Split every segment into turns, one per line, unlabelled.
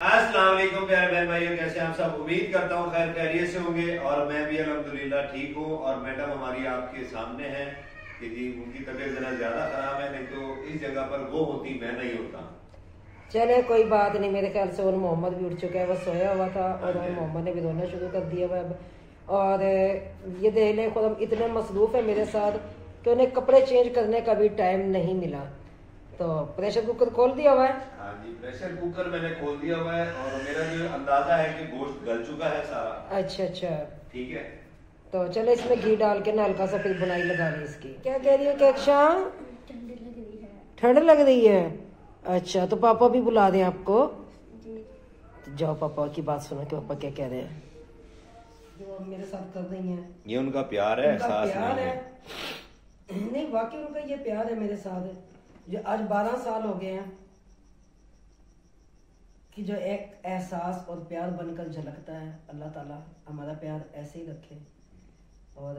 अस्सलाम वालेकुम प्यारे बहन भाइयों, कैसे आप सब। उम्मीद करता हूँ खैर खैरियत से होंगे और मैं भी अल्हम्दुलिल्लाह ठीक हूँ। और मैडम हमारी आपके सामने है कि जी उनकी तबीयत जरा ज्यादा खराब है, नहीं तो इस जगह पर वो होती, मैं नहीं होता।
चले कोई बात नहीं। मेरे ख्याल से और मोहम्मद भी उठ चुका है, वो सोया हुआ था
हाँ
और
जी।
मोहम्मद ने भी रोना शुरू कर दिया हुआ है। और ये देख ले खुद हम इतने मसरूफ है मेरे साथ कि उन्हें कपड़े चेंज करने का भी टाइम नहीं मिला। तो प्रेशर कुकर खोल दिया हुआ है।
हाँ जी, प्रेशर कुकर मैंने खोल दिया हुआ है और मेरा जो अंदाजा है कि गोश्त गल चुका है सारा।
अच्छा अच्छा,
ठीक है।
तो चलो इसमें घी डाल के ना हल्का सा फिर बुनाई लगा ली इसकी। क्या कह रही हो कैक्षा? ठंड लग रही है। अच्छा, तो पापा भी बुला दें आपको? तो जाओ पापा की बात सुनो कि पापा क्या कह रहे हैं। जो अब मेरे साथ कर रही हैं,
ये उनका प्यार है, एहसास
प्यार
नहीं
है।
है।
नहीं वाकई उनका ये प्यार है मेरे साथ, जो आज 12 साल हो गए हैं कि जो एक एहसास और प्यार बनकर झलकता है। अल्लाह ताला हमारा प्यार ऐसे ही रखे। और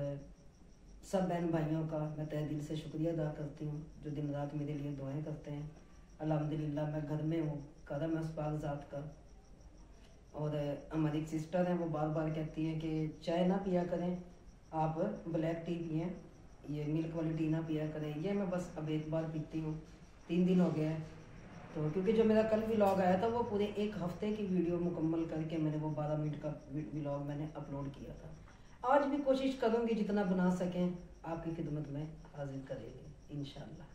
सब बहन भाइयों का मैं तहे दिल से शुक्रिया अदा करती हूँ जो दिन रात मेरे लिए दुआएं करते हैं। अल्हम्दुलिल्लाह मैं घर में हूँ, करम है उस पाक ज़ात का। और हमारी एक सिस्टर हैं, वो बार बार कहती है कि चाय ना पिया करें आप, ब्लैक टी पिएं, ये मिल्क वाली टी ना पिया करें। ये मैं बस अब एक बार पीती हूँ, 3 दिन हो गया है। तो क्योंकि जो मेरा कल व्लॉग आया था वो पूरे 1 हफ्ते की वीडियो मुकम्मल करके मैंने वो 12 मिनट का व्लॉग मैंने अपलोड किया था। आज भी कोशिश करूँगी जितना बना सकें आपकी खिदमत में हाजिर करेंगे इंशाल्लाह।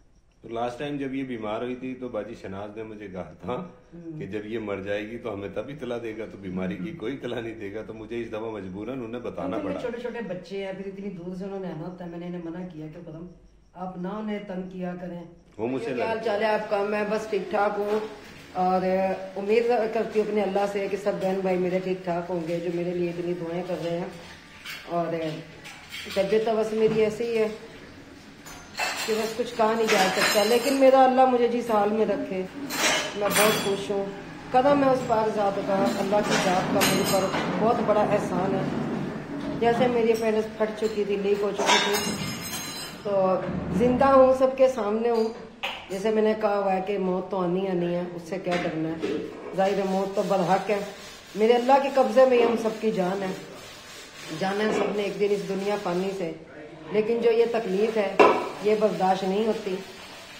तो लास्ट टाइम जब ये बीमार हुई थी तो बाजी शनाज ने मुझे कहा था कि जब ये मर जाएगी तो हमें तभी इतला देगा, तो बीमारी की कोई इतला नहीं देगा। तो मुझे इस दफा मजबूरन उन्हें बताना पड़ा।
छोटे छोटे बच्चे हैं, फिर इतनी दूर से उन्होंने आना होता है। मैंने इन्हें मना किया कि कदम आप ना उन्हें तंग किया करें।
वो मुझसे
क्या हाल चाल है आपका? मैं बस ठीक ठाक हूँ और उम्मीद करती हूँ अपने अल्लाह से कि सब बहन भाई मेरे ठीक ठाक होंगे जो मेरे लिए इतनी दुआएं कर रहे हैं। और तबीयत तो बस मेरी ऐसी ही है कि बस कुछ कहा नहीं जा सकता, लेकिन मेरा अल्लाह मुझे जिस हाल में रखे मैं बहुत खुश हूँ। कदम है उस पाक ज़ात का, अल्लाह की ज़ात का मेरे पर बहुत बड़ा एहसान है। जैसे मेरी पेनिस फट चुकी थी, लीक हो चुकी थी, तो जिंदा हूँ, सबके सामने हूँ। जैसे मैंने कहा हुआ है कि मौत तो आनी आनी है, उससे क्या डरना है। जाहिर है मौत तो बरहक है, मेरे अल्लाह के कब्जे में ही हम सबकी जान है। जाना है सबने एक दिन इस दुनिया फानी से, लेकिन जो ये तकलीफ है ये बर्दाश्त नहीं होती।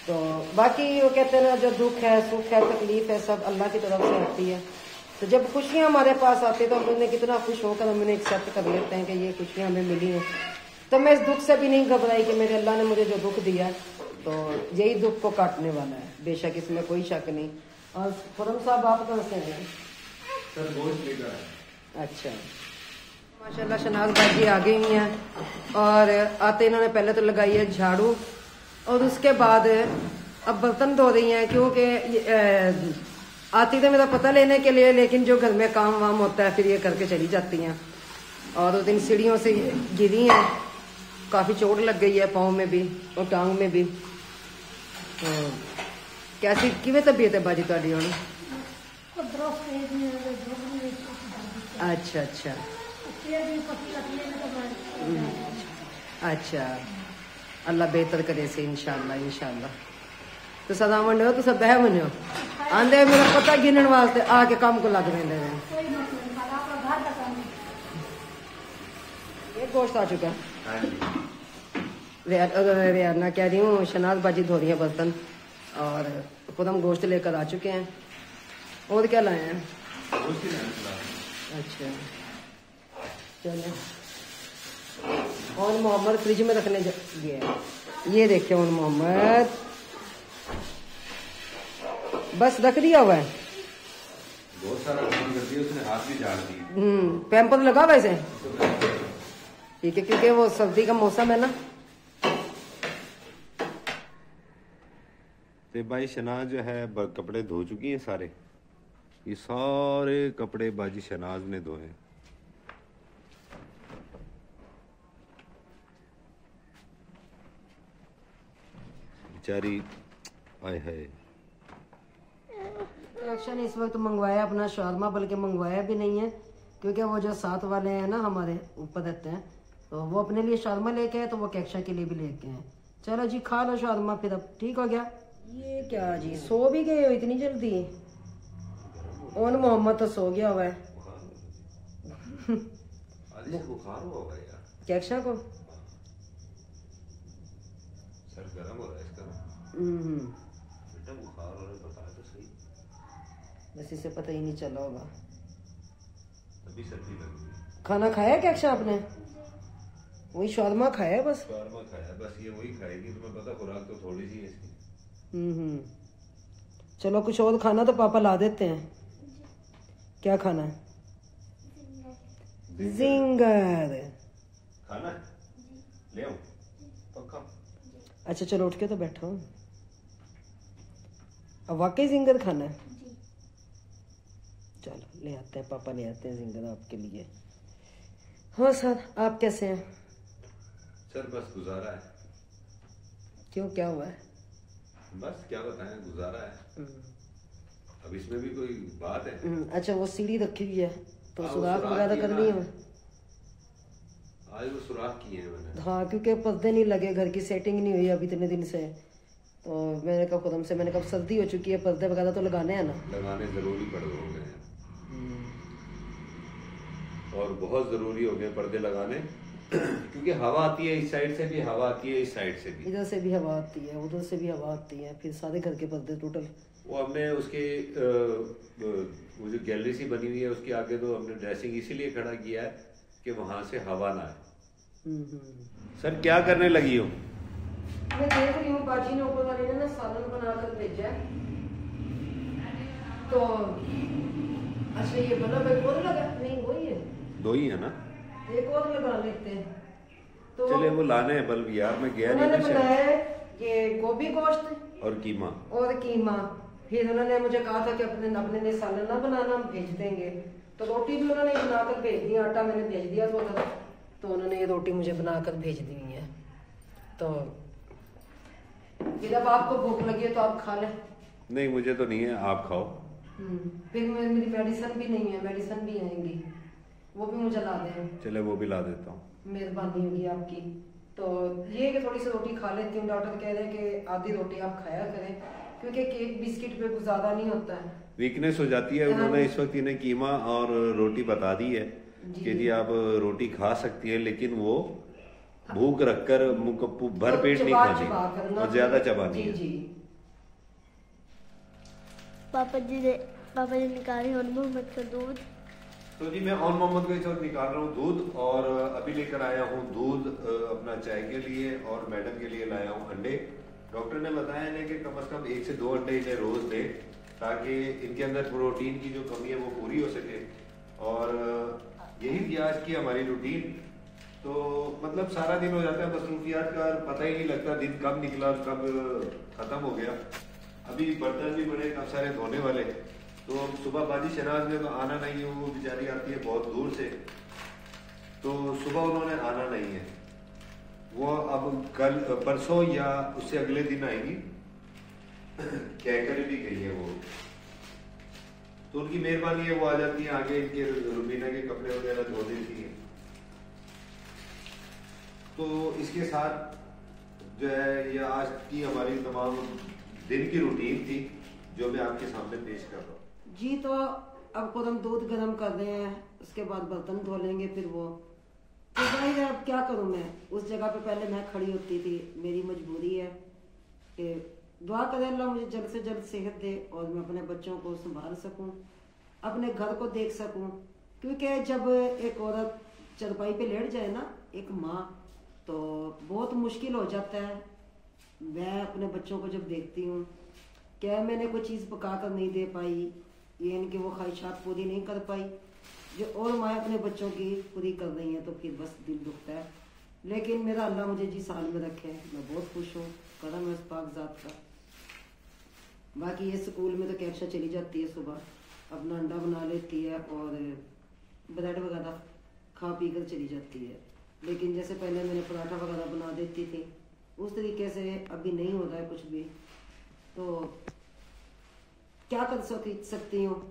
तो बाकी वो कहते हैं ना, जो दुख है सुख है तकलीफ है सब अल्लाह की तरफ से आती है। तो जब खुशियाँ हमारे पास आती है तो हम उन्हें कितना खुश होकर हम उन्हें एक्सेप्ट कर लेते हैं कि ये खुशियाँ हमें मिली हैं। तो मैं इस दुख से भी नहीं घबराई कि मेरे अल्लाह ने मुझे जो दुख दिया तो यही दुख को काटने वाला है, बेशक इसमें कोई शक नहीं। और खुरम साहब आप कहाँ से हैं?
सर गोश्त लेकर आए।
अच्छा, माशाल्लाह शनाज बाजी आ गई हैं और आते इन्होंने पहले तो लगाई है झाड़ू और उसके बाद अब बर्तन धो रही हैं, क्योंकि आती तो मेरा पता लेने के लिए, लेकिन जो घर में काम वाम होता है फिर ये करके चली जाती हैं। और उस दिन सीढ़ियों से गिरी हैं, काफ़ी चोट लग गई है पाँव में भी और टांग में भी। तो कैसी किवें तबीयत है बाजी तुहाडी हुण? अच्छा अच्छा अच्छा, अल्लाह बेहतर करे से इंशाल्लाह इंशाल्लाह। तो सदा मनो तो सब बह मनो आंदे मेरा पता गिनने वास्ते आके काम को लग रहे हैं। ये गोश्त आ चुका है। रियाना कह रही हूँ, शनाज बाजी धो रही है बर्तन और खुद हम गोश्त लेकर आ चुके हैं। और क्या लाए हैं? अच्छा चलो, और मोहम्मद फ्रिज में रखने गया। ये देखिए और मोहम्मद बस रख दिया हुआ है।
बहुत सारा काम कर दिया उसने, हाथ भी झाड़ दिए।
पैम्पर लगा वैसे ठीक है, क्योंकि वो सर्दी का मौसम है ना।
तो भाई शनाज जो है कपड़े धो चुकी हैं सारे, ये सारे कपड़े बाजी शनाज ने धोए। बेचारी आए है।
एक्शन इस वक्त मंगवाया अपना शौरमा, बल्कि मंगवाया भी नहीं है क्योंकि वो जो साथ वाले हैं ना हमारे ऊपर रहते हैं, तो वो अपने लिए शौरमा लेके आए तो वो कैक्शा के लिए भी लेके आए। चलो जी खा लो शौरमा, फिर अब ठीक हो गया। ये क्या जी, सो भी गए हो इतनी जल्दी? ओन मोहम्मद तो सो गया हुआ है।
आज से बुखार हुआ होगा यार
कैक्शा को।
सर गर्म हो रहा है इसका। बेटा बुखार हो रहा है, बता तो सही।
बस इसे पता ही नहीं चला होगा।
अभी सर्दी लग रही है।
खाना खाया कैक्शा आपने? वही शौरमा खाया बस।
शौरमा खाया बस, ये वही खाएगी। तुम्हें पता खुराक तो थोड़ी सी है इसकी।
चलो कुछ और खाना तो पापा ला देते हैं। क्या खाना है? जिंगर
खाना है? ले आओ पक्का।
अच्छा चलो उठ के तो बैठो। अब वाकई जिंगर खाना है? चलो ले आते हैं, पापा ले आते हैं जिंगर आपके लिए। हाँ सर, आप कैसे हैं?
सर बस गुजारा है।
क्यों, क्या हुआ है?
बस क्या बताएं, गुजारा है। अब इसमें भी कोई बात है?
अच्छा वो सीढ़ी रखी हुई है तो
हाँ,
सुराख
सुराख
वगैरह
किए
करनी
ना।
है।
आज वो सुराख किए हैं मैंने।
हाँ क्योंकि पर्दे नहीं लगे, घर की सेटिंग नहीं हुई अभी इतने दिन से। तो मैंने कहा खुदम से, मैंने कहा सर्दी हो चुकी है, पर्दे वगैरह तो लगाने हैं ना।
लगाने जरूरी पड़ गए हैं और बहुत जरूरी हो गए पर्दे लगाने क्योंकि हवा आती है इस साइड से भी, हवा आती है इस साइड से भी।
इधर से भी हवा आती है, उधर से भी हवा आती है, फिर सारे घर के पर्दे टोटल।
वो हमने उसके वो जो गैलरी सी बनी हुई है उसके आगे तो हमने ड्रेसिंग इसीलिए खड़ा किया है कि वहां से हवा ना आए। सर क्या करने लगी हो?
मैं देख रही हूँ बाजी ने ऊपर वाले ने ना सालन बनाकर भेजा है। तो अच्छा ये बल्ब एक और लगा? नहीं वही है,
दो ही है ना?
एक और लगा लेते हैं। तो
चले वो लाने हैं बल्ब यार, मैं गया
उन्होंने
नहीं
बनाया है ये गोभी गोश्त
और कीमा।
और कीमा। फिर उन्होंने मुझे कहा था कि अपने लिए सालन ना बनाना, हम भेज देंगे। तो रोटी भी उन्होंने बनाकर भेज दी, आटा मैंने भेज दिया था उधर। तो उन्होंने ये रोटी मुझे बनाकर भेज दी है। तो फिर अब आपको भूख लगी है तो आप खा लें।
नहीं मुझे तो नहीं है, आप खाओ।
फिर मेरी मेडिसिन भी नहीं है, मेडिसिन भी आएंगी, वो भी मुझे ला दें।
चले वो भी ला देता हूँ।
मेहरबानी होगी आपकी। तो ये कि थोड़ी सी रोटी खा लेती हूँ। डॉक्टर कह रहे हैं कि आधी रोटी आप खाया करें क्योंकि केक बिस्किट पे गुजारा नहीं होता है,
वीकनेस हो जाती है। उन्होंने इस वक्त इन्हें कीमा और रोटी बता दी है कि जी आप रोटी खा सकती है, लेकिन वो भूख रखकर भर पेट नहीं खानी और ज्यादा चबानी है।
पापा जी ने निकाले और मोहम्मद का दूध।
तो जी मैं ऑन मोहम्मद को इस वक्त निकाल रहा हूँ दूध, और अभी लेकर आया हूँ दूध अपना चाय के लिए, और मैडम के लिए लाया हूँ अंडे। डॉक्टर ने बताया है कि कम से कम 1 से 2 अंडे इन्हें रोज दे ताकि इनके अंदर प्रोटीन की जो कमी है वो पूरी हो सके। और यही थी आज की हमारी रूटीन। तो मतलब सारा दिन हो जाता है मसरूफियात का, पता ही नहीं लगता दिन कब निकला और कब खत्म हो गया। अभी बर्तन भी बड़े काफी सारे धोने वाले। तो सुबह बाजी शहनाज ने तो आना नहीं है, वो बेचारी आती है बहुत दूर से, तो सुबह उन्होंने आना नहीं है। वो अब कल परसों या उससे अगले दिन आएंगी, कहकर भी गई है वो। तो उनकी मेहरबानी है, वो आ जाती है आगे, इनके रुबीना के कपड़े वगैरह धो देती है। तो इसके साथ जो है ये आज की हमारी तमाम दिन की रूटीन थी जो मैं आपके सामने पेश कर रहा हूँ
जी। तो अब खुद हम दूध गर्म कर रहे हैं, उसके बाद बर्तन धो लेंगे। फिर वो तो भाई अब क्या करूं मैं, उस जगह पे पहले मैं खड़ी होती थी। मेरी मजबूरी है कि दुआ करें अल्लाह मुझे जल्द से जल्द सेहत दे और मैं अपने बच्चों को संभाल सकूं, अपने घर को देख सकूं। क्योंकि जब एक औरत चरपाई पे लेट जाए ना, एक माँ, तो बहुत मुश्किल हो जाता है। मैं अपने बच्चों को जब देखती हूँ, क्या मैंने कोई चीज़ पका कर नहीं दे पाई, ये इनकी वो ख्वाहिशात पूरी नहीं कर पाई जो और माएँ अपने बच्चों की पूरी कर रही हैं, तो फिर बस दिल दुखता है। लेकिन मेरा अल्लाह मुझे जिस हाल में रखे मैं बहुत खुश हूँ, करम है उस पाक ज़ात का। बाकी ये स्कूल में तो कैप्शा चली जाती है, सुबह अपना अंडा बना लेती है और ब्रेड वगैरह खा पी कर चली जाती है। लेकिन जैसे पहले मैंने पराठा वगैरह बना देती थी, उस तरीके से अभी नहीं होता है कुछ भी। तो क्या कर सकती हूँ।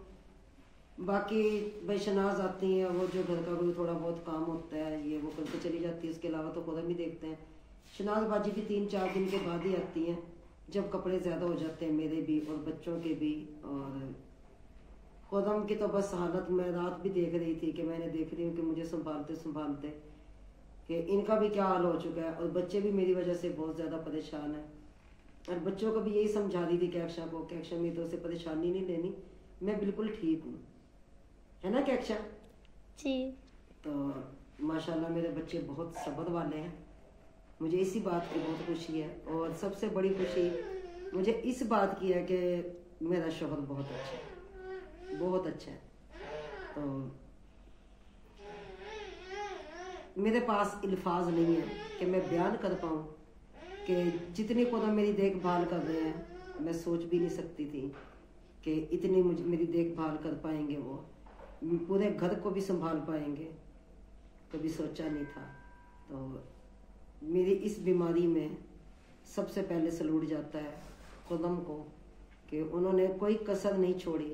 बाकी भाई शनाज आती हैं, वो जो घर का कोई थोड़ा बहुत काम होता है ये वो करके चली जाती है, उसके अलावा तो खुद हम ही देखते हैं। शनाज बाजी भी 3-4 दिन के बाद ही आती हैं, जब कपड़े ज़्यादा हो जाते हैं मेरे भी और बच्चों के भी, और खुदम की तो बस हालत मैं रात भी देख रही थी कि मैंने देख रही हूँ कि मुझे संभालते संभालते कि इनका भी क्या हाल हो चुका है, और बच्चे भी मेरी वजह से बहुत ज़्यादा परेशान हैं। और बच्चों को भी यही समझा रही थी कैक्शा को, कैक्शा में तो उसे परेशानी नहीं लेनी, मैं बिल्कुल ठीक हूँ, है ना कैक्शा?
जी।
तो माशाल्लाह मेरे बच्चे बहुत सब्र वाले हैं, मुझे इसी बात की बहुत खुशी है। और सबसे बड़ी खुशी मुझे इस बात की है कि मेरा शौहर बहुत अच्छा है, बहुत अच्छा है। तो मेरे पास अल्फाज नहीं है कि मैं बयान कर पाऊँ कि जितनी खुदा मेरी देखभाल कर रहे हैं, मैं सोच भी नहीं सकती थी कि इतनी मुझे मेरी देखभाल कर पाएंगे, वो पूरे घर को भी संभाल पाएंगे, कभी सोचा नहीं था। तो मेरी इस बीमारी में सबसे पहले सलूट जाता है खुदम को कि उन्होंने कोई कसर नहीं छोड़ी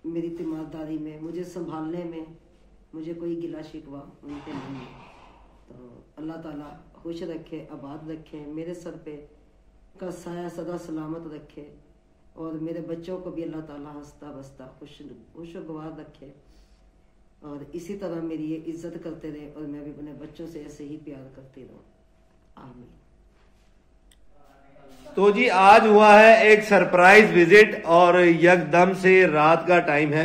मेरी तीमारदारी में, मुझे संभालने में, मुझे कोई गिला शिकवा उनके नहीं है। तो अल्लाह ताला खुश रखे, आबाद रखे, मेरे सर पे का साया सदा सलामत रखे, और मेरे बच्चों को भी अल्लाह ताला हंसता बसता खुशगवार रखे, और इसी तरह मेरी ये इज्जत करते रहे, और मैं भी अपने बच्चों से ऐसे ही प्यार करती रहूं। आमीन।
तो जी आज हुआ है एक सरप्राइज विजिट, और यकदम से रात का टाइम है,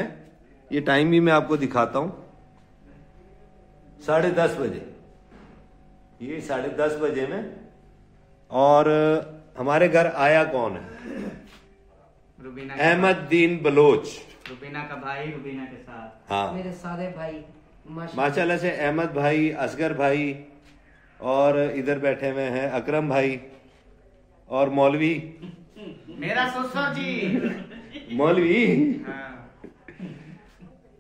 ये टाइम भी मैं आपको दिखाता हूं, 10:30 बजे, ये 10:30 बजे में। और हमारे घर आया कौन है?
रुबीना
अहमदुद्दीन बलोच,
रुबीना का भाई, रुबीना के साथ
हाँ
मेरे सारे भाई
माशाल्लाह से, अहमद भाई, असगर भाई, और इधर बैठे हुए हैं अकरम भाई और मौलवी,
मेरा ससुर जी
मौलवी,
हाँ।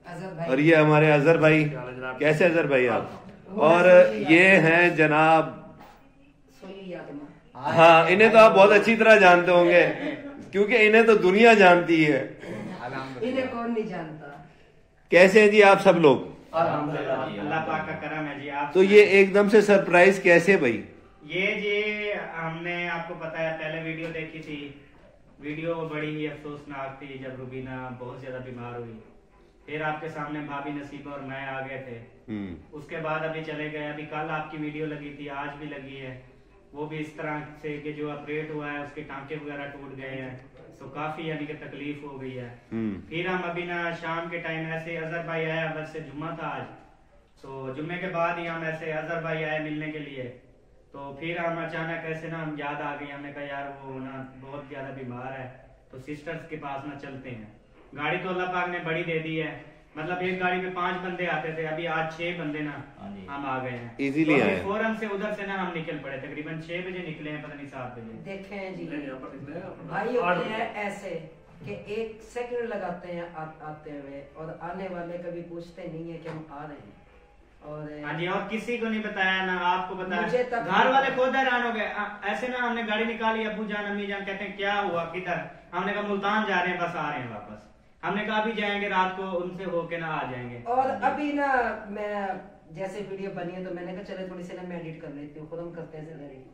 अजहर भाई,
और ये हमारे अजहर भाई। कैसे अजहर भाई आप? और ये हैं जनाब,
सोई यादमा।
हाँ इन्हें तो आप बहुत अच्छी तरह जानते होंगे, क्योंकि इन्हें तो दुनिया जानती है।
इन्हें कौन नहीं जानता।
कैसे हैं जी आप सब लोग?
अल्लाह पाक का करम है जी। आप
तो ये एकदम से सरप्राइज कैसे भाई?
ये जी हमने आपको पता है पहले वीडियो देखी थी, वीडियो बड़ी ही अफसोसनाक थी जब रुबीना बहुत ज्यादा बीमार हुई। फिर आपके सामने भाभी नसीबा और मैं आ गए थे। उसके बाद अभी चले गए, अभी कल आपकी वीडियो लगी थी, आज भी लगी है, वो भी इस तरह से कि जो ऑपरेट हुआ है उसके टांके वगैरह टूट गए हैं, तो काफी यानी कि तकलीफ हो गई है। फिर हम अभी ना शाम के टाइम ऐसे अजहर भाई आया, बस से जुम्मा था आज, तो जुम्मे के बाद ही हम ऐसे अजहर भाई आए मिलने के लिए, तो फिर हम अचानक ऐसे ना हम याद आ गई, हमने कहा यार वो ना बहुत ज्यादा बीमार है, तो सिस्टर्स के पास ना चलते हैं। गाड़ी तो अल्लाह पाक ने बड़ी दे दी है, मतलब एक गाड़ी में 5 बंदे आते थे, अभी आज 6 बंदे ना हम आ गए हैं
इजीली
तो
आए।
फौरन से उधर से ना हम निकल पड़े, तकरीबन 6 बजे निकले हैं, पता नहीं 7 बजे।
देखें जी भाई होते हैं ऐसे कि 1 सेकंड लगाते हैं आते हुए, और आने वाले कभी पूछते नहीं है कि हम आ रहे हैं। और
हाँ जी, और किसी को नहीं बताया, ना आपको
मुझे
बताया,
तक
घर वाले खुद हैरान हो गए। ऐसे ना हमने गाड़ी निकाली, अब्बू जान अम्मी जान कहते हैं क्या हुआ किधर, हमने कहा मुल्तान जा रहे हैं, बस आ रहे हैं वापस। हमने कहा अभी जाएंगे रात को, उनसे होके ना आ जाएंगे।
और अभी ना मैं जैसे वीडियो बनी है तो मैंने कहा चले थोड़ी सी ना मैं एडिट कर लेती हूँ, खुद हम करते हैं एडिट।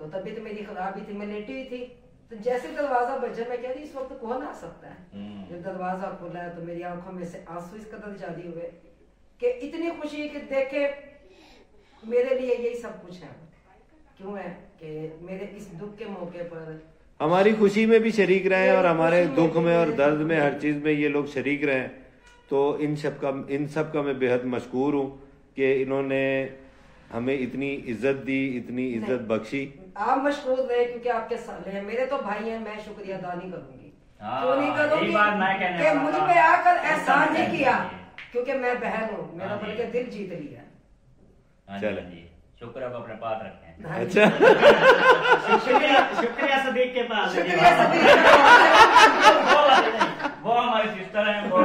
तो तबीयत मेरी खराब ही थी, मैं लेटी हुई थी, तो जैसे दरवाजा बजा मैं कह रही इस वक्त कौन आ सकता है। जब दरवाजा खुला है तो मेरी आंखों में से आंसू इस कदर जारी हुए कि इतनी खुशी कि देखे मेरे लिए यही सब कुछ है। क्यों है कि मेरे इस दुख के मौके पर
हमारी खुशी में भी शरीक रहे और हमारे दुख में और दर्द में, हर चीज में ये लोग शरीक रहे, तो इन सब का मैं बेहद मशकूर हूँ कि इन्होंने हमें इतनी इज्जत दी, इतनी इज्जत बख्शी।
आप मशहूर रहे क्योंकि आपके साले हैं, मेरे तो भाई हैं, मैं शुक्रिया अदा नहीं करूंगी। क्यों नहीं
यही बात मैं कहने
करूंगी कि
वाला
मुझ
था।
पे आकर एहसान नहीं किया, क्योंकि मैं बहन हूँ, मेरा बल्कि दिल जीत लिया।
चलो
शुक्र को अपने पास रखें।
अच्छा
शुक्रिया सदीक के पास।
शुक्रिया सदीक।
वो हमारी सिस्टर है।
तो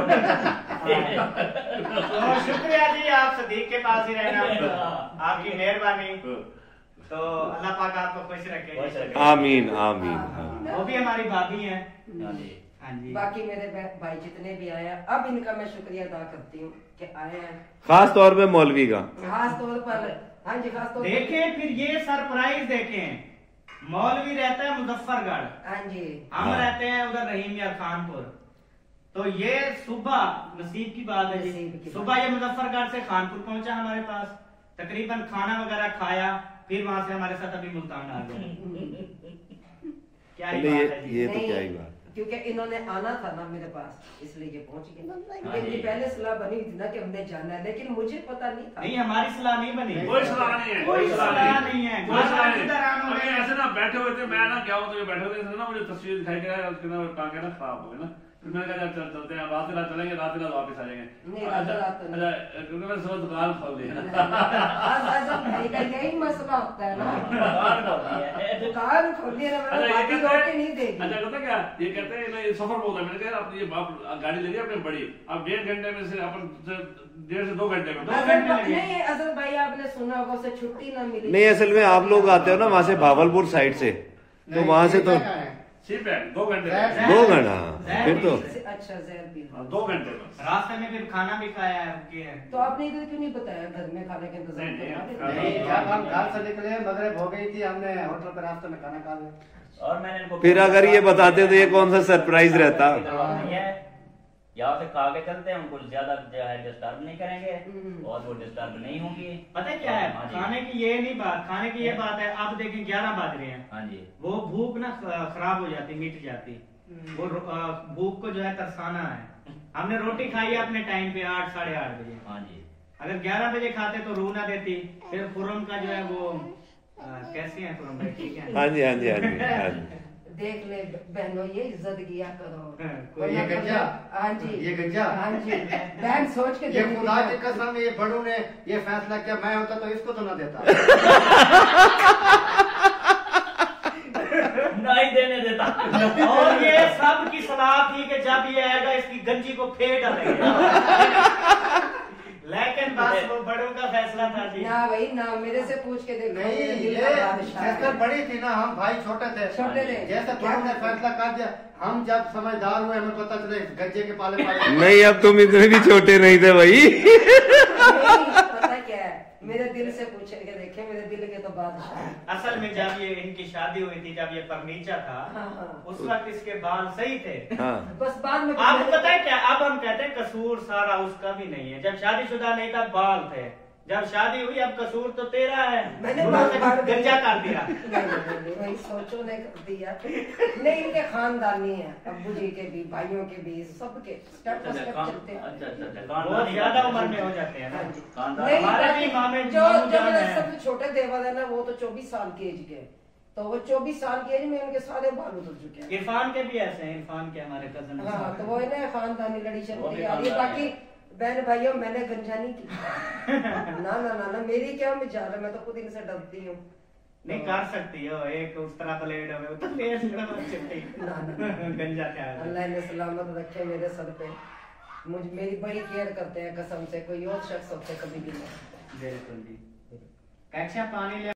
शुक्रिया जी, आप सदीक के पास ही रहना, आपकी मेहरबानी। तो अल्लाह पाक आपको खुश रखे।
आमीन आमीन।
वो भी हमारी भाभी हैं।
हाँ जी।
बाकी मेरे भाई जितने भी आए हैं, अब इनका मैं शुक्रिया अदा करती हूँ कि आए हैं,
खास तौर पे मौलवी का।
खास तौर पर। हाँ जी, खास तौर पर
देखें फिर ये सरप्राइज देखें, मौलवी रहता है मुजफ्फरगढ़,
हाँ जी,
हम रहते हैं उधर रहीम यार खानपुर। तो ये सुबह नसीब की बात है
नसीब की
जी,
बात।
सुबह ये मुजफ्फरगढ़ से खानपुर पहुंचा हमारे पास, तकरीबन खाना वगैरह खाया, फिर वहां से हमारे साथ अभी मुल्तान आ गया। क्या ही बात है जी।
ये तो
नहीं,
क्या ही बात।
क्योंकि इन्होंने आना था ना मेरे पास, इसलिए ये पहुंच गए।
हाँ
इनकी
जी।
पहले सलाह बनी हुई थी ना कि हमने जाना है, लेकिन मुझे पता नहीं था।
नहीं हमारी सलाह नहीं बनी,
कोई सलाह नहीं है,
कोई सलाह नहीं है,
कोई सलाह नहीं
इधर आना
है।
है।
ऐसे ना बैठे हुए थे, मैं ना क्या हुआ, तो बैठे हुए थे ना, मुझे तस्वीर दिखाई गया, उसके ना टांगे ना खराब हो गए ना, फिर मैंने कहा चलते हैं, रात रात चलेंगे, रात रात वापस आ जाएंगे।
नहीं, रात तो नहीं।
अच्छा, क्योंकि मैंने सुबह दुकान खोल दी है।
आजम भाई का यही मसला होता है ना, दुकान खोली है ना,
अच्छा,
मैंने
ये
बाकी
कहते
रोटी नहीं
हैं,
देगी।
अच्छा कहते क्या, ये कहते हैं ना, ये सफर बहुत है, मैंने कहा आप ये गाड़ी ले ली अपनी बड़ी, अब 1.5 घंटे में से अपन 1.5 से 2 घंटे में
नहीं असल भाई, आपने सुना होगा उसे छुट्टी ना मिली।
नहीं, असल में आप लोग आते हो ना वहां से भावलपुर साइड से, तो वहां से तो
सिर्फ है 2 घंटे में।
2 घंटा, फिर तो
अच्छा जहर भी।
2 घंटे में
रास्ते में फिर खाना भी खाया है, रुके हैं।
तो आपने इधर क्यों नहीं बताया घर में खाने के इंतजाम
नहीं,
करवा
नहीं,
देते?
जब हम घर से निकले मगरिब हो गई थी, हमने होटल पर रास्ते में खाना खा लिया।
और मैंने इनको
फिर अगर ये बताते तो ये कौन सा सरप्राइज रहता।
नहीं है, यहाँ से खा के चलते हैं, उनको ज्यादा जो है डिस्टर्ब नहीं करेंगे और वो डिस्टर्ब नहीं होंगी।
पता है क्या है,
हाँ जी।
खाने की ये नहीं बात, खाने की ये बात है, अब देखें 11 बज रहे हैं,
हाँ जी,
वो भूख ना खराब हो जाती, मिट जाती, वो भूख को जो है तरसाना है। हमने रोटी खाई है अपने टाइम पे 8 साढ़े 8 बजे,
हाँ जी।
अगर 11 बजे खाते तो रूह ना देती। फिर खुरम का जो है वो कैसे है खुरम भाई, ठीक है?
हाँ जी, हाँ जी, हाँ जी, हाँ जी।
देख ले बहनों, ये इज्जत किया करो।
कोई
ये गंजा,
हाँ जी,
ये गंजा,
हाँ जी, बहन सोच के
ये
देखी
खुदा
थी।
की कसम, ये बड़ू ने ये फैसला किया, मैं होता तो इसको तो ना देता।
नहीं देने देता।
और ये सब की सलाह थी कि जब ये आएगा इसकी गंजी को फेर डालेंगे। लेकिन बस वो बड़ों का फैसला था जी।
ना भाई ना, मेरे से पूछ के देखो।
नहीं,
मेरे दिल
ये
का बादशाह है।
सिस्टर बड़ी थी ना, हम भाई छोटे थे।
छोटे थे।
जैसे बड़ों ने फैसला कर दिया, हम जब समझदार हुए हमें पता चले गज्जे के पाले पाले।
नहीं, अब तुम इतने भी छोटे नहीं थे भाई।
नहीं, पता क्या है, मेरे दिल से पूछ के देखे, मेरे दिल के तो बादशाह है।
असल में जब ये इनकी शादी हुई थी, जब ये फर्नीचर था,
हाँ, हाँ।
उस वक्त इसके बाल सही थे।
हाँ,
बस बाद में
आप पता है क्या, अब हम कहते हैं कसूर सारा उसका भी नहीं है। जब शादीशुदा नहीं था बाल थे, जब शादी हुई अब कसूर तो तेरा है,
मैंने
दोनों से
बाल
गंजा कर दिया।
नहीं, भाई सोचो ने कर दिया। नहीं, इनके खानदानी है, अब्बू जी के भी, भाइयों के भी, सबके स्टेप बाय स्टेप चलते हैं।
बहुत ज्यादा उम्र में हो जाते हैं ना।
हाँ जी।
खानदान
नहीं,
हमारे भी
बाकी
मामे
जो
मामू
जो
जान
मेरे
हैं।
सबसे छोटे देवर है ना, वो तो 24 साल की एज के, तो वो 24 साल की एज में उनके सारे बाल उतर चुके हैं।
इरफान के भी ऐसे हैं, इरफान के हमारे कजन।
हाँ, तो वो है ना खानदानी लड़ी
वो
चलती
भी
आ रही है।
खानदानी
बाकी बहन भाइयों, मैंने गंजा नहीं की। ना ना ना ना, मेरी क्या मिजाल है, मैं तो खुद इनसे डरती हूँ।
नहीं कर सकती हो, एक उस तरह प्लेट है तो प्लेट
ना, ना।
गंजा क्या है।
अल्लाह ने सलामत रखे मेरे सर पे, मेरी बड़ी केयर करते हैं कसम से, कोई और शख्स होते कभी भी नहीं।
बिल्कुल जी। कक्षा पानी ले